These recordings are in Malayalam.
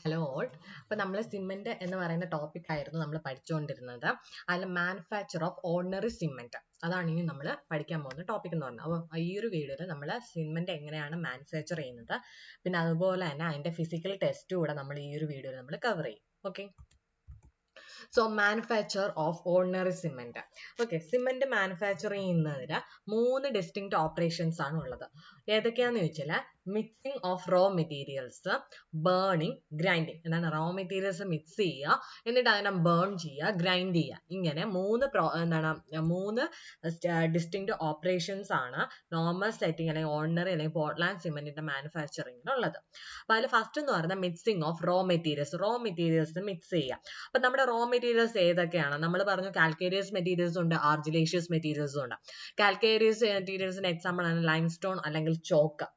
Hello all. അപ്പോൾ നമ്മൾ സിമെന്റ് എന്ന് പറയുന്ന ടോപ്പിക് ആയിരുന്നു നമ്മൾ പഠിച്ചുകൊണ്ടിരുന്നത്. അതിൽ മാനുഫാക്ചർ ഓഫ് ഓർഡിനറി സിമെന്റ് അതാണ് ഇനി നമ്മൾ പഠിക്കാൻ പോകുന്ന ടോപ്പിക് എന്ന് പറഞ്ഞത്. അപ്പോൾ ഈ ഒരു വീഡിയോയിൽ നമ്മൾ സിമെന്റ് എങ്ങനെയാണ് മാനുഫാക്ചർ ചെയ്യുന്നത്, പിന്നെ അതുപോലെ തന്നെ അതിന്റെ ഫിസിക്കൽ ടെസ്റ്റ് കൂടെ നമ്മൾ ഈ ഒരു വീഡിയോയിൽ നമ്മൾ കവർ ചെയ്യും. Okay, so manufacture of ordinary cement. Okay, cement manufacture ചെയ്യുന്നതിന് 3 ഡിസ്റ്റിങ്ക്ട് ഓപ്പറേഷൻസ് ആണ് ഉള്ളത്. ഏതൊക്കെയാന്ന് ചോദിച്ചാൽ mixing of raw materials, burning, grinding. എന്താണ് റോ മെറ്റീരിയൽസ് മിക്സ് ചെയ്യുക, എന്നിട്ട് അതിനെ ബേൺ ചെയ്യുക, ഗ്രൈൻഡ് ചെയ്യുക. ഇങ്ങനെ മൂന്ന് ഡിസ്റ്റിങ്ക്ട് ഓപ്പറേഷൻസ് ആണ് നോർമൽ സെറ്റിംഗ് അല്ലെങ്കിൽ ഓർഡിനറി അല്ലെങ്കിൽ പോർട്ട്ലാൻഡ് സിമെന്റിന്റെ മാനുഫാക്ചറിങ്ങിനുള്ളത്. അപ്പൊ അതിൽ ഫസ്റ്റ് എന്ന് പറയുന്നത് mixing of raw materials mix ചെയ്യുക. അപ്പൊ നമ്മുടെ റോ മെറ്റീരിയൽസ് ഏതൊക്കെയാണ്? നമ്മൾ പറഞ്ഞു കാൽക്കേരിയസ് മെറ്റീരിയൽസ് ഉണ്ട്, ആർജിലേഷ്യസ് മെറ്റീരിയൽസും ഉണ്ട്. കാൽക്കേരിയസ് മെറ്റീരിയൽസിന് എക്സാമ്പിൾ ആണ് ലൈം സ്റ്റോൺ അല്ലെങ്കിൽ ചോക്ക്.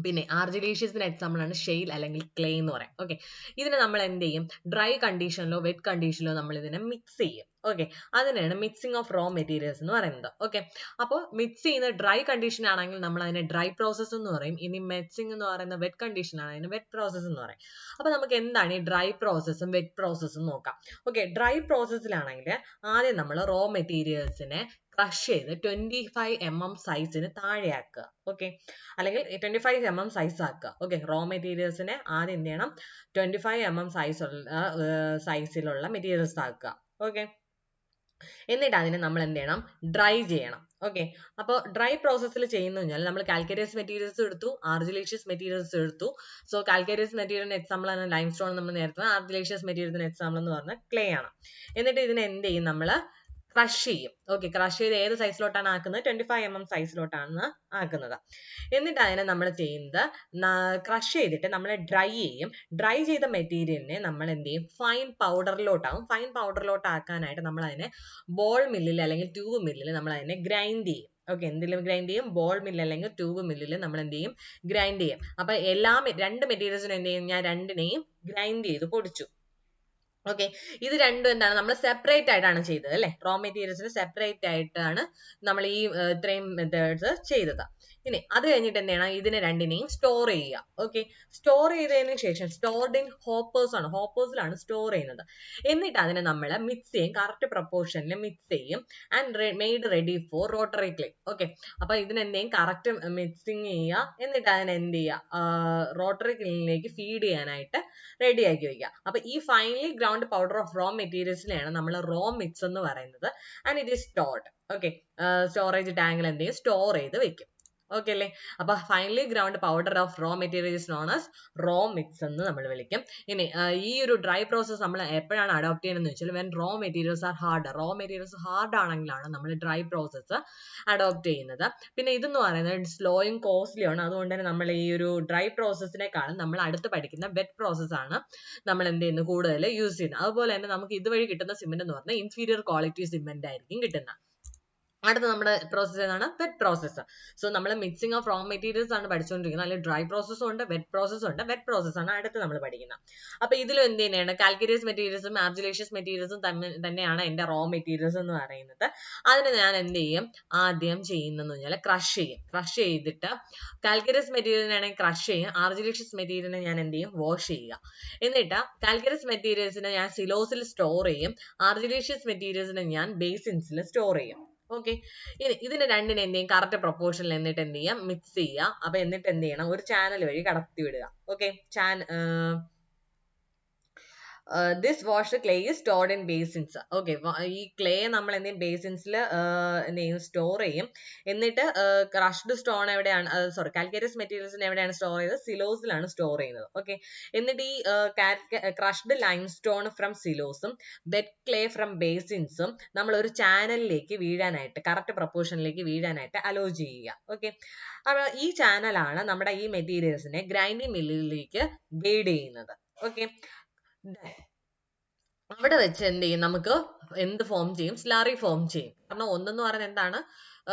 പിന്നെ ആർജിലേഷ്യസിന് എക്സാമ്പിൾ ആണ് ഷെയിൽ അല്ലെങ്കിൽ ക്ലേ എന്ന് പറയാം. ഓക്കെ, ഇതിനെ നമ്മൾ എന്ത് ചെയ്യും? ഡ്രൈ കണ്ടീഷനിലോ വെറ്റ് കണ്ടീഷനിലോ നമ്മൾ ഇതിനെ മിക്സ് ചെയ്യും. ഓക്കെ, അതിനാണ് മിക്സിംഗ് ഓഫ് റോ മെറ്റീരിയൽസ് എന്ന് പറയുന്നത്. ഓക്കെ, അപ്പോൾ മിക്സ് ചെയ്യുന്ന ഡ്രൈ കണ്ടീഷൻ ആണെങ്കിൽ നമ്മൾ അതിനെ ഡ്രൈ പ്രോസസ് എന്ന് പറയും. ഇനി മിക്സിംഗ് എന്ന് പറയുന്ന വെറ്റ് കണ്ടീഷൻ ആണ് അതിന് വെറ്റ് പ്രോസസ് എന്ന് പറയും. അപ്പൊ നമുക്ക് എന്താണ് ഈ ഡ്രൈ പ്രോസസ്സും വെറ്റ് പ്രോസസ്സും നോക്കാം. ഓക്കെ, ഡ്രൈ പ്രോസസ്സിലാണെങ്കിൽ ആദ്യം നമ്മൾ റോ മെറ്റീരിയൽസിനെ ക്രഷ് ചെയ്ത് 25 mm സൈസിന് താഴെയാക്കുക. ഓക്കെ, അല്ലെങ്കിൽ 25 mm സൈസ് ആക്കുക. ഓക്കെ, റോ മെറ്റീരിയൽസിനെ ആദ്യം എന്ത് ചെയ്യണം? 25 mm സൈസിലുള്ള മെറ്റീരിയൽസ് ആക്കുക. ഓക്കെ, എന്നിട്ട് അതിനെ നമ്മൾ എന്ത് ചെയ്യണം? ഡ്രൈ ചെയ്യണം. ഓക്കെ, അപ്പോൾ ഡ്രൈ പ്രോസസ്സിൽ ചെയ്യുന്ന കഴിഞ്ഞാൽ നമ്മൾ കാൽക്കേരിയസ് മെറ്റീരിയൽസ് എടുത്തു, ആർജിലേഷ്യസ് മെറ്റീരിയൽസ് എടുത്തു. സോ കാൽക്കേരിയസ് മെറ്റീരിയലിന് എക്സാമ്പിൾ ആണ് ലൈം സ്റ്റോൺ നമ്മൾ നേരത്തെ, ആർജിലേഷ്യസ് മെറ്റീരിയലിന് എക്സാമ്പിൾ എന്ന് പറഞ്ഞാൽ ക്ലേ ആണ്. എന്നിട്ട് ഇതിനെ എന്ത് ചെയ്യും? നമ്മൾ ക്രഷ് ചെയ്യും. ഓക്കെ, ക്രഷ് ചെയ്ത് ഏത് സൈസിലോട്ടാണ് ആക്കുന്നത്? 25 mm സൈസിലോട്ടാണ് ആക്കുന്നത്. എന്നിട്ട് അതിനെ നമ്മൾ ചെയ്യുന്നത് ക്രഷ് ചെയ്തിട്ട് നമ്മൾ ഡ്രൈ ചെയ്യും. ഡ്രൈ ചെയ്ത മെറ്റീരിയലിനെ നമ്മൾ എന്ത് ചെയ്യും? ഫൈൻ പൗഡറിലോട്ടാവും. ഫൈൻ പൗഡറിലോട്ട് ആക്കാനായിട്ട് നമ്മൾ അതിനെ ബോൾ മില്ലിൽ അല്ലെങ്കിൽ ട്യൂബ് മില്ലിൽ നമ്മൾ അതിനെ ഗ്രൈൻഡ് ചെയ്യും. ഓക്കെ, എന്തിലും ഗ്രൈൻഡ് ചെയ്യും? ബോൾ മില്ല് അല്ലെങ്കിൽ ട്യൂബ് മില്ലിൽ നമ്മൾ എന്ത് ചെയ്യും? ഗ്രൈൻഡ് ചെയ്യും. അപ്പൊ രണ്ട് മെറ്റീരിയൽസിനും എന്ത് ചെയ്യും? ഞാൻ രണ്ടിനെയും ഗ്രൈൻഡ് ചെയ്ത് പൊടിച്ചു. ഓക്കെ, ഇത് രണ്ടും എന്താണ്? നമ്മൾ സെപ്പറേറ്റ് ആയിട്ടാണ് ചെയ്തത് അല്ലെ? റോ മെറ്റീരിയൽസിന് സെപ്പറേറ്റ് ആയിട്ടാണ് നമ്മൾ ഈ ഇത്രയും മെത്തേഡ്സ് ചെയ്തത്. ഇനി അത് കഴിഞ്ഞിട്ട് എന്ത് ചെയ്യണം? ഇതിനെ രണ്ടിനെയും സ്റ്റോർ ചെയ്യുക. ഓക്കെ, സ്റ്റോർ ചെയ്തതിന് ശേഷം സ്റ്റോർഡ് ഇൻ ഹോപ്പേഴ്സ് ആണ്, ഹോപ്പേഴ്സിലാണ് സ്റ്റോർ ചെയ്യുന്നത്. എന്നിട്ട് അതിനെ നമ്മൾ മിക്സ് ചെയ്യും, കറക്റ്റ് പ്രപ്പോർഷനിൽ മിക്സ് ചെയ്യും and made ready for rotary clay. Okay, അപ്പൊ ഇതിനെന്തെയും കറക്റ്റ് മിക്സിങ് ചെയ്യുക, എന്നിട്ട് അതിനെ എന്ത് ചെയ്യുക? റോട്ടറി ക്ലീനിലേക്ക് ഫീഡ് ചെയ്യാനായിട്ട് റെഡി ആക്കി വയ്ക്കുക. അപ്പൊ ഈ finally ground powder of raw മെറ്റീരിയൽസിനെയാണ് നമ്മൾ റോ മിക്സ് എന്ന് പറയുന്നത്. And it is stored. Okay, storage ടാങ്കിൽ എന്ത് ചെയ്യും? സ്റ്റോർ ചെയ്ത് വെക്കും. ഓക്കെ അല്ലേ? അപ്പൊ finally ground powder of raw materials known as raw mix എന്ന് നമ്മൾ വിളിക്കും. ഇനി ഈ ഒരു ഡ്രൈ പ്രോസസ് നമ്മൾ എപ്പോഴാണ് അഡോപ്റ്റ് ചെയ്യുന്നത് വെച്ചാൽ when raw materials are hard. Raw materials hard ആണെങ്കിലാണ് നമ്മൾ ഡ്രൈ പ്രോസസ്സ് അഡോപ്റ്റ് ചെയ്യുന്നത്. പിന്നെ ഇതെന്ന് പറയുന്നത് സ്ലോയും കോസ്റ്റ്ലിയും ആണ്. അതുകൊണ്ട് തന്നെ നമ്മൾ ഈ ഒരു ഡ്രൈ പ്രോസസ്സിനെക്കാളും നമ്മൾ അടുത്ത് പഠിക്കുന്ന വെറ്റ് പ്രോസസ് ആണ് നമ്മൾ എന്ത് ചെയ്യുന്നത്? കൂടുതൽ യൂസ് ചെയ്യുന്നത്. അതുപോലെ തന്നെ നമുക്ക് ഇതുവഴി കിട്ടുന്ന സിമെന്റ് എന്ന് പറഞ്ഞാൽ ഇൻഫീരിയർ ക്വാളിറ്റി സിമെന്റ് ആയിരിക്കും കിട്ടുന്നത്. അടുത്ത നമ്മുടെ പ്രോസസ് ഏതാണ്? Wet process. സോ നമ്മൾ മിക്സിംഗ് ഓഫ് റോ മെറ്റീരിയൽസ് ആണ് പഠിച്ചുകൊണ്ടിരിക്കുന്നത്. അല്ലെങ്കിൽ ഡ്രൈ പ്രോസസ്സും ഉണ്ട്, വെറ്റ് പ്രോസസ്സും ഉണ്ട്. വെറ്റ് പ്രോസസ് ആണ് അടുത്ത് നമ്മൾ പഠിക്കുന്നത്. അപ്പൊ ഇതിലും എന്ത് തന്നെയാണ്? കാൽക്കേരിയസ് മെറ്റീരിയൽസും ആർജിലേഷ്യസ് മെറ്റീരിയൽസും തന്നെയാണ് എന്റെ റോ മെറ്റീരിയൽസ് എന്ന് പറയുന്നത്. അതിന് ഞാൻ എന്ത് ചെയ്യും? ആദ്യം ചെയ്യുന്നതെന്ന് പറഞ്ഞാൽ ക്രഷ് ചെയ്യും. ക്രഷ് ചെയ്തിട്ട് കാൽക്കേരിയസ് മെറ്റീരിയലിനാണെങ്കിൽ ക്രഷ് ചെയ്യും, ആർജിലേഷ്യസ് മെറ്റീരിയലിനെ ഞാൻ എന്ത് ചെയ്യും? വാഷ് ചെയ്യുക. എന്നിട്ട് കാൽക്കേരിയസ് മെറ്റീരിയൽസിനെ ഞാൻ സിലോസിൽ സ്റ്റോർ ചെയ്യും, ആർജിലേഷ്യസ് മെറ്റീരിയൽസിനെ ഞാൻ ബേസിൻസിൽ സ്റ്റോർ ചെയ്യും. ഓക്കെ, ഇനി ഇതിന് രണ്ടിനെ എന്ത് ചെയ്യും? കറക്റ്റ് പ്രൊപ്പോർഷനിൽ എന്നിട്ട് എന്ത് ചെയ്യാം? മിക്സ് ചെയ്യുക. അപ്പൊ എന്നിട്ട് എന്ത് ചെയ്യണം? ഒരു ചാനൽ വഴി കടത്തി വിടുക. Okay, this wash clay is stored in basins. Okay, ഈ ക്ലേ നമ്മൾ എന്ത് ചെയ്യും? ബേസിൻസിൽ എന്ത് ചെയ്യും? സ്റ്റോർ ചെയ്യും. എന്നിട്ട് ക്രഷ്ഡ് സ്റ്റോൺ എവിടെയാണ്? കാൽക്കേരിയസ് മെറ്റീരിയൽസിന് എവിടെയാണ് സ്റ്റോർ ചെയ്തത്? സിലോസിലാണ് സ്റ്റോർ ചെയ്യുന്നത്. ഓക്കെ, എന്നിട്ട് ഈ ക്രഷ്ഡ് ലൈം സ്റ്റോൺ ഫ്രം സിലോസും വെറ്റ് ക്ലേ ഫ്രം ബേസിൻസും നമ്മൾ ഒരു ചാനലിലേക്ക് വീഴാനായിട്ട്, കറക്റ്റ് പ്രൊപ്പോർഷനിലേക്ക് വീഴാനായിട്ട് അലോ ചെയ്യുക. ഓക്കെ, അപ്പൊ ഈ ചാനലാണ് നമ്മുടെ ഈ മെറ്റീരിയൽസിനെ ഗ്രൈൻഡിങ് മില്ലിലേക്ക് ഗൈഡ് ചെയ്യുന്നത്. ഓക്കെ, അവിടെ വെച്ച് എന്ത് ചെയ്യും? നമുക്ക് എന്ത് ഫോം ചെയ്യും? സ്ലറി ഫോം ചെയ്യും. കാരണം ഒന്നെന്ന് പറയുന്നത് എന്താണ്?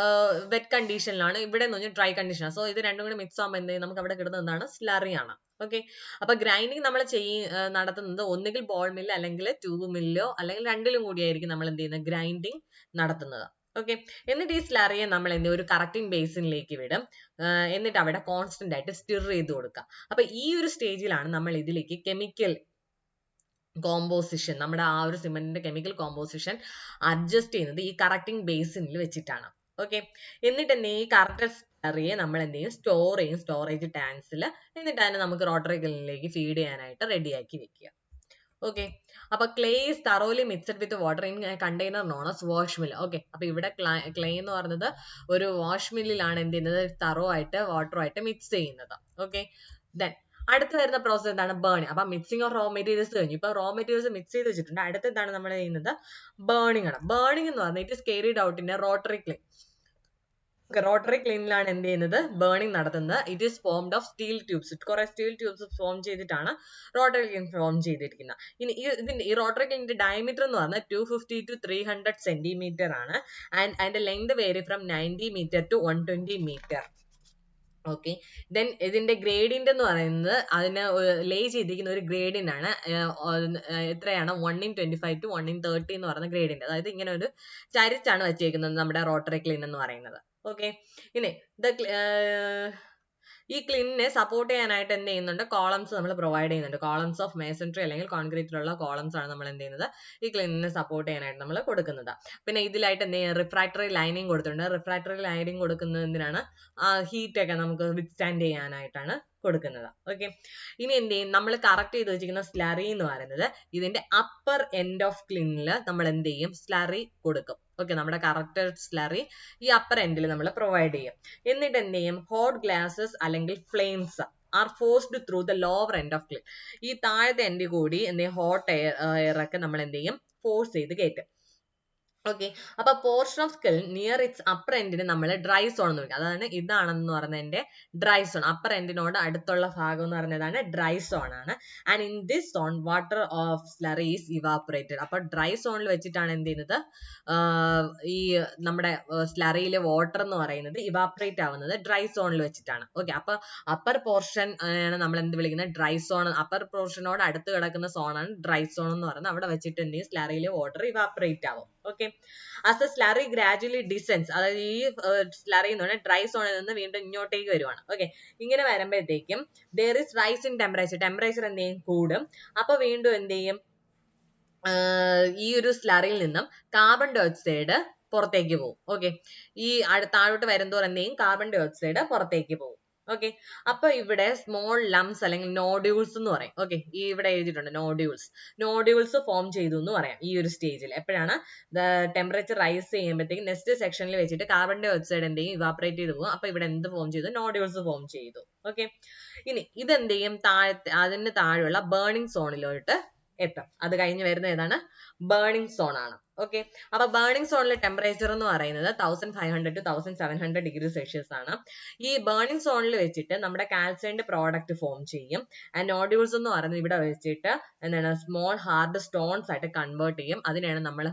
വെറ്റ് കണ്ടീഷനിലാണ്, ഇവിടെ എന്ന് പറഞ്ഞാൽ ഡ്രൈ കണ്ടീഷനാണ്. സോ ഇത് രണ്ടും കൂടി മിക്സ് ആകുമ്പോൾ എന്ത് ചെയ്യും? നമുക്ക് അവിടെ കിട്ടുന്നത് എന്താണ്? സ്ലറി ആണ്. ഓക്കെ, അപ്പൊ ഗ്രൈൻഡിങ് നമ്മൾ നടത്തുന്നത് ഒന്നുകിൽ ബോൾ മില്ല് അല്ലെങ്കിൽ ട്യൂബ് മില്ലോ അല്ലെങ്കിൽ രണ്ടിലും കൂടിയായിരിക്കും നമ്മൾ എന്ത് ചെയ്യുന്നത്? ഗ്രൈൻഡിങ് നടത്തുന്നത്. ഓക്കെ. എന്നിട്ട് ഈ സ്ലറിയെ നമ്മൾ ഒരു കറക്റ്റിംഗ് ബേസിനിലേക്ക് വിടും. എന്നിട്ട് അവിടെ കോൺസ്റ്റന്റ് ആയിട്ട് സ്റ്റിർ ചെയ്ത് കൊടുക്കുക. അപ്പൊ ഈ ഒരു സ്റ്റേജിലാണ് നമ്മൾ ഇതിലേക്ക് കെമിക്കൽ കോമ്പോസിഷൻ, നമ്മുടെ ആ ഒരു സിമെന്റിന്റെ കെമിക്കൽ കോമ്പോസിഷൻ അഡ്ജസ്റ്റ് ചെയ്യുന്നത് ഈ കറക്റ്റിംഗ് ബേസിനിൽ വെച്ചിട്ടാണ്. ഓക്കെ. എന്നിട്ട് ഈ കറക്റ്റ് സ്ലറിയെ നമ്മൾ എന്ത് ചെയ്യും, സ്റ്റോർ ചെയ്യും സ്റ്റോറേജ് ടാങ്ക്സിൽ. എന്നിട്ട് അതിനെ നമുക്ക് റോട്ടറി കില്ലിലേക്ക് ഫീഡ് ചെയ്യാനായിട്ട് റെഡിയാക്കി വെക്കുക. ഓക്കെ. അപ്പൊ clay is thoroughly mixed with water in container known as wash mill. Okay. അപ്പൊ ഇവിടെ ക്ലേ എന്ന് പറയുന്നത് ഒരു വാഷ് മില്ലിലാണ് എന്ത് ചെയ്യുന്നത്, തറോ ആയിട്ട് വാട്ടറുമായിട്ട് മിക്സ് ചെയ്യുന്നത്. ഓക്കെ. ദെൻ അടുത്ത് വരുന്ന പ്രോസസ് എന്താണ്, ബേണിംഗ്. അപ്പൊ മിക്സിംഗ് ഓഫ് റോ മെറ്റീരിയൽസ് കഴിഞ്ഞു. ഇപ്പൊ റോ മെറ്റീരിയൽസ് മിക്സ് ചെയ്ത് വെച്ചിട്ടുണ്ട്. അടുത്ത് എന്താണ് നമ്മൾ ചെയ്യുന്നത്, ബേണിംഗ് ആണ്. ബേണിംഗ് എന്ന് പറഞ്ഞാൽ it is carried out in a rotary kiln. Rotary ക്ലീനിലാണ് എന്ത് ചെയ്യുന്നത്, ബേണിംഗ് നടത്തുന്നത്. It is formed of steel tubes. കുറെ സ്റ്റീൽ ട്യൂബ്സ് ഫോം ചെയ്തിട്ടാണ് റോട്ടറി ക്ലീൻ ഫോം ചെയ്തിരിക്കുന്നത്. ഇനി ഈ റോട്ടറി ക്ലീനിന്റെ ഡയമീറ്റർ എന്ന് പറഞ്ഞാൽ 250 to 300 സെന്റിമീറ്റർ ആണ്. ആൻഡ് അതിന്റെ length vary from 90 metre to 120 metre. Okay. Then ഇതിന്റെ ഗ്രേഡിയന്റ് എന്ന് പറയുന്നത് അതിന് ലേ ചെയ്തിരിക്കുന്ന ഒരു ഗ്രേഡിയന്റ് ആണ്. എത്രയാണ്, 1:25 to 1:30 എന്ന് പറയുന്ന ഗ്രേഡിയന്റ്. അതായത് ഇങ്ങനെ ഒരു ചരിച്ചാണ് വെച്ചേക്കുന്നത് നമ്മുടെ റോട്ടറി ക്ലീൻ എന്ന് പറയുന്നത്. ഓക്കെ. ഇനി ഈ ക്ലീനിനെ സപ്പോർട്ട് ചെയ്യാനായിട്ട് എന്ത് ചെയ്യുന്നുണ്ട്, കോളംസ് നമ്മൾ പ്രൊവൈഡ് ചെയ്യുന്നുണ്ട്. കോളംസ് ഓഫ് മേസൺട്രി അല്ലെങ്കിൽ കോൺക്രീറ്റിലുള്ള കോളംസ് ആണ് നമ്മൾ എന്ത് ചെയ്യുന്നത്, ഈ ക്ലീനിനെ സപ്പോർട്ട് ചെയ്യാനായിട്ട് നമ്മൾ കൊടുക്കുന്നത്. പിന്നെ ഇതിലായിട്ട് എന്ത് ചെയ്യുക, റിഫ്രാക്ടറി ലൈനിങ് കൊടുത്തിട്ടുണ്ട്. റിഫ്രാക്ടറി ലൈനിങ് കൊടുക്കുന്നത് എന്തിനാണ്, ഹീറ്റ് ഒക്കെ നമുക്ക് വിത്ത്സ്റ്റാൻഡ് ചെയ്യാനായിട്ടാണ് കൊടുക്കുന്നത്. ഓക്കെ. ഇനി എന്ത് ചെയ്യും, നമ്മൾ കറക്റ്റ് ചെയ്ത് വെച്ചിരിക്കുന്ന സ്ലറി എന്ന് പറയുന്നത് ഇതിന്റെ അപ്പർ എൻഡ് ഓഫ് ക്ലീനിൽ നമ്മൾ എന്ത് ചെയ്യും, സ്ലറി കൊടുക്കും. ഓക്കെ. നമ്മുടെ കറക്റ്റ് സ്ലറി ഈ അപ്പർ എൻഡിൽ നമ്മൾ പ്രൊവൈഡ് ചെയ്യും. എന്നിട്ട് എന്ത് ചെയ്യും, ഹോട്ട് ഗ്ലാസസ് അല്ലെങ്കിൽ flames R forced through the lower end of clean. ഈ താഴത്തെ എൻഡിൽ കൂടി എന്ത് ചെയ്യും, ഹോട്ട് എയർ ഒക്കെ നമ്മൾ എന്ത് ചെയ്യും, ഫോഴ്സ് ചെയ്ത് കയറ്റും. ഓക്കെ. അപ്പൊ പോർഷൻ ഓഫ് സ്കിൽ നിയർ ഇറ്റ്സ് അപ്പർ എൻഡിന് നമ്മൾ ഡ്രൈ സോൺ എന്ന് വിളിക്കും. അതാണ് ഇതാണെന്ന് പറയുന്നതിന്റെ ഡ്രൈ സോൺ. അപ്പർ എൻഡിനോട് അടുത്തുള്ള ഭാഗം എന്ന് പറയുന്നതാണ് ഡ്രൈ സോൺ ആണ്. And in this zone water of slurry is evaporated. അപ്പൊ ഡ്രൈ സോണിൽ വെച്ചിട്ടാണ് എന്ത് ചെയ്യുന്നത്, ഈ നമ്മുടെ സ്ലറിയിലെ വാട്ടർ എന്ന് പറയുന്നത് ഇവാപറേറ്റ് ആവുന്നത് ഡ്രൈ സോണിൽ വെച്ചിട്ടാണ്. ഓക്കെ. അപ്പൊ അപ്പർ പോർഷൻ ആണ് നമ്മൾ എന്ത് വിളിക്കുന്നത്, ഡ്രൈ സോൺ. അപ്പർ പോർഷനോട് അടുത്ത് കിടക്കുന്ന സോണാണ് ഡ്രൈ സോൺ എന്ന് പറയുന്നത്. അവിടെ വെച്ചിട്ട് എന്ത് ചെയ്യും, സ്ലറിയിലെ വാട്ടർ ഇവാപറേറ്റ് ആവും. Okay. as the slurry gradually descends, അതായത് ഈ സ്ലറി എന്ന് പറഞ്ഞാൽ ഡ്രൈ സോണിൽ നിന്ന് വീണ്ടും ഇങ്ങോട്ടേക്ക് വരുവാണ്. ഓക്കെ. ഇങ്ങനെ വരുമ്പോഴത്തേക്കും there is rise in temperature. Temperature എന്ത് ചെയ്യും, കൂടും. അപ്പൊ വീണ്ടും എന്ത് ചെയ്യും, ഈ ഒരു സ്ലറിയിൽ നിന്നും കാർബൺ ഡൈ ഓക്സൈഡ് പുറത്തേക്ക് പോകും. ഓക്കെ. ഈ താഴോട്ട് വരുന്തോറും എന്ത് ചെയ്യും, കാർബൺ ഡൈ ഓക്സൈഡ് പുറത്തേക്ക് പോകും. ഓക്കെ. അപ്പൊ ഇവിടെ സ്മോൾ ലംസ് അല്ലെങ്കിൽ നോഡ്യൂൾസ് എന്ന് പറയും. ഓക്കെ. ഈ ഇവിടെ എഴുതിയിട്ടുണ്ട് നോഡ്യൂൾസ് ഫോം ചെയ്തു എന്ന് പറയാം ഈ ഒരു സ്റ്റേജിൽ. എപ്പോഴാണ് ടെമ്പറേച്ചർ റൈസ് ചെയ്യുമ്പോഴത്തേക്കും നെക്സ്റ്റ് സെക്ഷനിൽ വെച്ചിട്ട് കാർബൺ ഡൈ ഓക്സൈഡ് എന്ത് ചെയ്യും, ഇവാപറേറ്റ് ചെയ്ത് പോകും. അപ്പൊ ഇവിടെ എന്ത് ഫോം ചെയ്തു, നോഡ്യൂൾസ് ഫോം ചെയ്തു. ഓക്കെ. ഇനി ഇതെന്ത് ചെയ്യും, അതിന് താഴെയുള്ള ബേണിംഗ് സോണിലോട്ട് എത്തും. അത് കഴിഞ്ഞ് വരുന്ന ഏതാണ്, ബേണിംഗ് സോൺ ആണ്. ഓക്കെ. അപ്പൊ ബേണിംഗ് സോണിലെ ടെമ്പറേച്ചർ എന്ന് പറയുന്നത് 1500 to 1700 ഡിഗ്രി സെൽഷ്യസ് ആണ്. ഈ ബേണിംഗ് സോണിൽ വെച്ചിട്ട് നമ്മുടെ കാൽസൈന്റെ പ്രോഡക്റ്റ് ഫോം ചെയ്യും. ആൻഡ് നോഡ്യൂൾസ് എന്ന് പറയുന്നത് ഇവിടെ വെച്ചിട്ട് എന്താണ്, സ്മോൾ ഹാർഡ് സ്റ്റോൺസ് ആയിട്ട് കൺവേർട്ട് ചെയ്യും. അതിനെയാണ് നമ്മൾ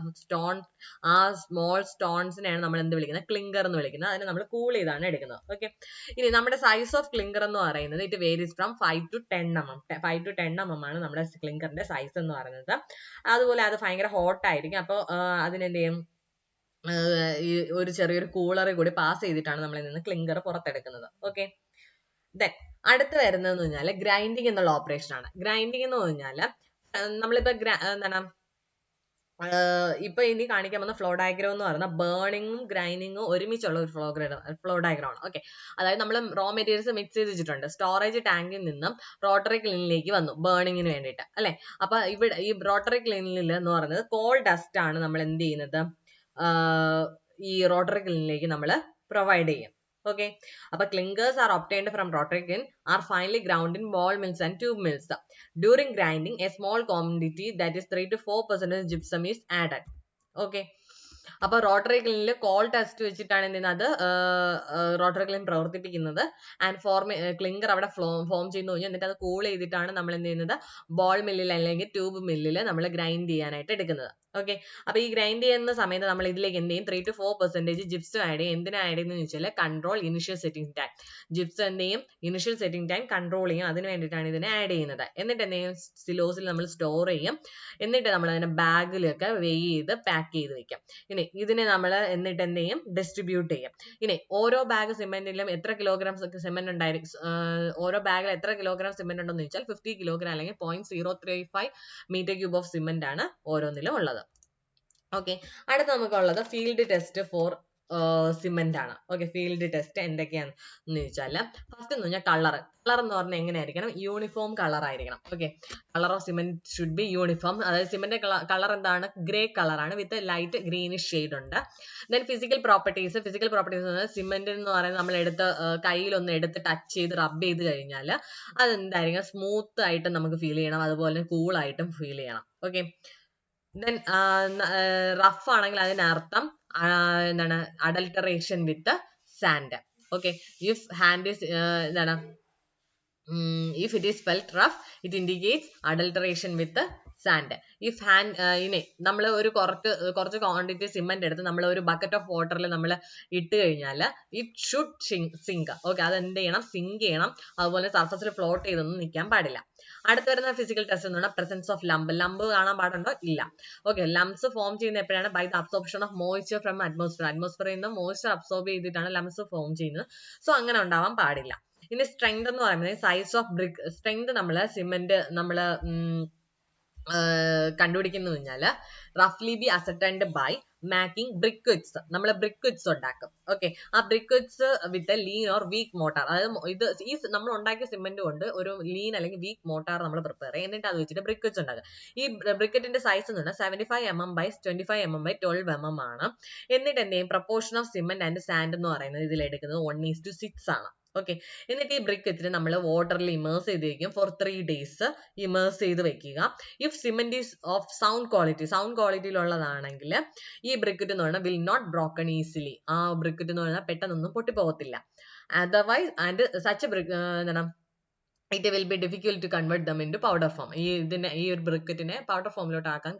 ആ സ്മോൾ സ്റ്റോൺസിനെയാണ് നമ്മൾ എന്ത് വിളിക്കുന്നത്, ക്ലിങ്കർ എന്ന് വിളിക്കുന്നത്. അതിനെ നമ്മൾ കൂൾ ചെയ്താണ് എടുക്കുന്നത്. ഓക്കെ. ഇനി നമ്മുടെ സൈസ് ഓഫ് ക്ലിങ്കർ എന്ന് പറയുന്നത് it varies from 5 to 10 mm. 5 to 10 mm ആണ് നമ്മുടെ ക്ലിങ്കറിന്റെ സൈസ് എന്ന് പറയുന്നത്. അതുപോലെ അത് ഭയങ്കര ഹോട്ട് ആയിരിക്കും. അപ്പോൾ അതിനെന്ത് ചെയ്യും, ഈ ഒരു ചെറിയൊരു കൂളർ കൂടി പാസ് ചെയ്തിട്ടാണ് നമ്മൾ ഇതിൽ നിന്ന് ക്ലിങ്കർ പുറത്തെടുക്കുന്നത്. ഓക്കെ. ദെൻ അടുത്ത് വരുന്നതെന്ന് പറഞ്ഞാൽ ഗ്രൈൻഡിങ് എന്നുള്ള ഓപ്പറേഷൻ ആണ്. ഗ്രൈൻഡിങ് എന്ന് പറഞ്ഞാൽ നമ്മളിപ്പോ എന്താണ്, ഇപ്പൊ ഇനി കാണിക്കാൻ പോകുന്ന ഫ്ലോ ഡയഗ്രാം എന്ന് പറയുന്നത് ബേണിങ്ങും ഗ്രൈൻഡിങ്ങും ഒരുമിച്ചുള്ള ഒരു ഫ്ലോ ഡയഗ്രാം ആണ്. ഓക്കെ. അതായത് നമ്മൾ റോ മെറ്റീരിയൽസ് മിക്സ് ചെയ്ത് വെച്ചിട്ടുണ്ട്. സ്റ്റോറേജ് ടാങ്കിൽ നിന്നും റോട്ടറി ക്ലീനിലേക്ക് വന്നു ബേണിങ്ങിന് വേണ്ടിയിട്ട്, അല്ലെ. അപ്പൊ ഇവിടെ ഈ റോട്ടറി ക്ലീനിൽ എന്ന് പറയുന്നത് കോൾ ഡസ്റ്റ് ആണ് നമ്മൾ എന്ത് ചെയ്യുന്നത്, ഈ റോട്ടറി ക്ലീനിലേക്ക് നമ്മൾ പ്രൊവൈഡ് ചെയ്യും. Okay. Appa clinkers are obtained from rotary kiln are finely ground in ball mills and tube mills. During grinding, a small quantity, that is 3 to 4% gypsum is added. Okay. അപ്പോൾ റോട്ടറി ക്ലീനിൽ കോൾ ടെസ്റ്റ് വെച്ചിട്ടാണ് എന്ത് ചെയ്യുന്നത്, റോട്ടറി ക്ലീൻ പ്രവർത്തിപ്പിക്കുന്നത്. ആൻഡ് ക്ലിങ്കർ അവിടെ ഫോം ചെയ്യുന്നു കഴിഞ്ഞാൽ എന്നിട്ട് അത് കൂൾ ചെയ്തിട്ടാണ് നമ്മൾ എന്ത് ചെയ്യുന്നത്, ബോൾ മില്ലിൽ അല്ലെങ്കിൽ ട്യൂബ് മില്ലിൽ നമ്മൾ ഗ്രൈൻഡ് ചെയ്യാനായിട്ട് എടുക്കുന്നത്. ഓക്കെ. അപ്പൊ ഈ ഗ്രൈൻഡ് ചെയ്യുന്ന സമയത്ത് നമ്മൾ ഇതിലേക്ക് എന്ത് ചെയ്യും, 3 to 4% ജിപ്സം ആഡ് ചെയ്യും. എന്തിനാ ആഡ് ചെയ്യുന്നത് വെച്ചാൽ control initial setting time. Gypsum എന്ത് ചെയ്യും, ഇനിഷ്യൽ സെറ്റിംഗ് ടൈം കൺട്രോൾ ചെയ്യും. അതിന് വേണ്ടിയിട്ടാണ് ഇതിനെ ആഡ് ചെയ്യുന്നത്. എന്നിട്ട് എന്ത് ചെയ്യും, സിലോസിൽ നമ്മൾ സ്റ്റോർ ചെയ്യും. എന്നിട്ട് നമ്മൾ അതിനെ ബാഗിലൊക്കെ വെയ് ചെയ്ത് പാക്ക് ചെയ്ത് വെക്കാം. ഇനി ഇതിനെ നമ്മൾ എന്നിട്ട് എന്ത് ചെയ്യും, ഡിസ്ട്രിബ്യൂട്ട് ചെയ്യും. ഇനി ഓരോ ബാഗ് സിമെന്റിലും എത്ര കിലോഗ്രാം സിമെന്റ് ഉണ്ടായിരിക്കും, ഓരോ ബാഗിൽ എത്ര കിലോഗ്രാം സിമെന്റ് ഉണ്ടെന്ന് ചോദിച്ചാൽ 50 കിലോഗ്രാം അല്ലെങ്കിൽ 0.035 മീറ്റർ ക്യൂബ് ഓഫ് സിമെന്റ് ആണ് ഓരോന്നിലും ഉള്ളത്. ഓക്കെ, അടുത്ത നമുക്കുള്ളത് ഫീൽഡ് ടെസ്റ്റ് ഫോർ സിമെന്റ് ആണ്. ഓക്കെ, ഫീൽഡ് ടെസ്റ്റ് എന്തൊക്കെയാണെന്ന് ചോദിച്ചാൽ ഫസ്റ്റ് എന്ന് പറഞ്ഞാൽ കളർ എന്ന് പറഞ്ഞാൽ എങ്ങനെയായിരിക്കണം, യൂണിഫോം കളർ ആയിരിക്കണം. Okay, colour of cement should be uniform. അതായത് സിമെന്റ് കളർ എന്താണ്, ഗ്രേ കളർ ആണ് വിത്ത് ലൈറ്റ് ഗ്രീനിഷ് ഷെയ്ഡ് ഉണ്ട്. ദെൻ ഫിസിക്കൽ പ്രോപ്പർട്ടീസ് സിമെന്റ് എന്ന് പറയുന്നത് നമ്മൾ കയ്യിലൊന്ന് എടുത്ത് ടച്ച് ചെയ്ത് റബ്ബ് ചെയ്ത് കഴിഞ്ഞാൽ അതെന്തായിരിക്കും, സ്മൂത്ത് ആയിട്ട് നമുക്ക് ഫീൽ ചെയ്യണം, അതുപോലെ കൂൾ ആയിട്ടും ഫീൽ ചെയ്യണം. ഓക്കെ, ദെൻ റഫ് ആണെങ്കിൽ അതിനർത്ഥം എന്താണ്, അഡൾട്ടറേഷൻ വിത്ത് sand. Okay, if hand is എന്താണ്, if it is felt rough it indicates adulteration with the sand. if hand ഇനി നമ്മൾ ഒരു കുറച്ച് ക്വാണ്ടിറ്റി സിമെന്റ് എടുത്ത് നമ്മൾ ഒരു ബക്കറ്റ് ഓഫ് വാട്ടറിൽ നമ്മൾ ഇട്ട് കഴിഞ്ഞാൽ ഇറ്റ് ഷുഡ് സിങ്ക്. ഓക്കെ, അത് എന്ത് ചെയ്യണം, സിങ്ക് ചെയ്യണം, അതുപോലെ സർഫസിൽ ഫ്ലോട്ട് ചെയ്തൊന്നും നിൽക്കാൻ പാടില്ല. അടുത്ത് വരുന്ന ഫിസിക്കൽ ടെസ്റ്റ് എന്ന് പറഞ്ഞാൽ പ്രസൻസ് ഓഫ് ലംബ് കാണാൻ പാടുണ്ടോ, ഇല്ല. ഓക്കെ, ലംസ് ഫോം ചെയ്യുന്ന എപ്പോഴാണ്, by the absorption of moisture from അറ്റ്മോസ്ഫിയറിൽ നിന്ന് മോയ്സ്ചർ അബ്സോർബ് ചെയ്തിട്ടാണ് ലംസ് ഫോം ചെയ്യുന്നത്. സോ അങ്ങനെ ഉണ്ടാവാൻ പാടില്ല. ഇനി സ്ട്രെങ്ത് എന്ന് പറയുന്നത് സൈസ് ഓഫ് ബ്രിക്ക്. സ്ട്രെങ്ത് നമ്മള് സിമെന്റ് നമ്മള് കണ്ടുപിടിക്കുന്നു കഴിഞ്ഞാൽ റഫ്ലി be ascertained by making briquettes. നമ്മൾ ബ്രിക്വിറ്റ്സ് ഉണ്ടാക്കും. ഓക്കെ, ആ briquettes with lean or weak mortar. അതായത് ഈ നമ്മൾ ഉണ്ടാക്കിയ സിമെന്റ് കൊണ്ട് ഒരു ലീൻ അല്ലെങ്കിൽ വീക്ക് മോട്ടാർ നമ്മൾ പ്രിപ്പയർ ചെയ്യും, എന്നിട്ട് അത് വെച്ചിട്ട് ബ്രിക്വിറ്റ്സ് ഉണ്ടാക്കുക. ഈ ബ്രിക്വിറ്റിന്റെ സൈസ് എന്ന് പറഞ്ഞാൽ 75 mm by 25 mm by 12 mm ആണ്. എന്നിട്ട് എന്ത് ചെയ്യും, proportion of cement and sand എന്ന് പറയുന്നത് ഇതിൽ എടുക്കുന്നത് 1:6 ആണ്. ഓക്കെ, എന്നിട്ട് ഈ ബ്രിക്വിറ്റിനെ നമ്മൾ വാട്ടറിൽ ഇമേഴ്സ് ചെയ്ത് വെക്കും ഫോർ 3 days. ഇമേഴ്സ് ചെയ്ത് വെക്കുക. If cement is of sound ക്വാളിറ്റിയിലുള്ളതാണെങ്കിൽ ഈ ബ്രിക്വിറ്റ് എന്ന് പറഞ്ഞാൽ വിൽ നോട്ട് ബ്രോക്കൺ ഈസിലി. ആ ബ്രിക്വിറ്റ് എന്ന് പറഞ്ഞാൽ പെട്ടെന്നൊന്നും പൊട്ടിപ്പോകത്തില്ല. അതർവൈസ് ആൻഡ് സച്ച് എന്താണ്, it will be difficult to convert them into powder form. ഈ ഒരു ബ്രിക്വിറ്റിനെ പൗഡർ ഫോമിലോട്ട് ആക്കാൻ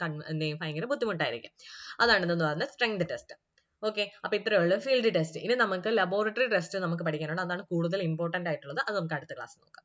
ഭയങ്കര ബുദ്ധിമുട്ടായിരിക്കും. അതാണ് ഇതെന്ന് പറഞ്ഞാൽ സ്ട്രെങ്ത് ടെസ്റ്റ്. ഓക്കെ, അപ്പൊ ഇത്രയേ ഉള്ളൂ ഫീൽഡ് ടെസ്റ്റ്. ഇനി നമുക്ക് ലബോറട്ടറി ടെസ്റ്റ് നമുക്ക് പഠിക്കാനുണ്ട്. അതാണ് കൂടുതൽ ഇമ്പോർട്ടന്റ് ആയിട്ടുള്ളത്. അത് നമുക്ക് അടുത്ത ക്ലാസ് നോക്കാം.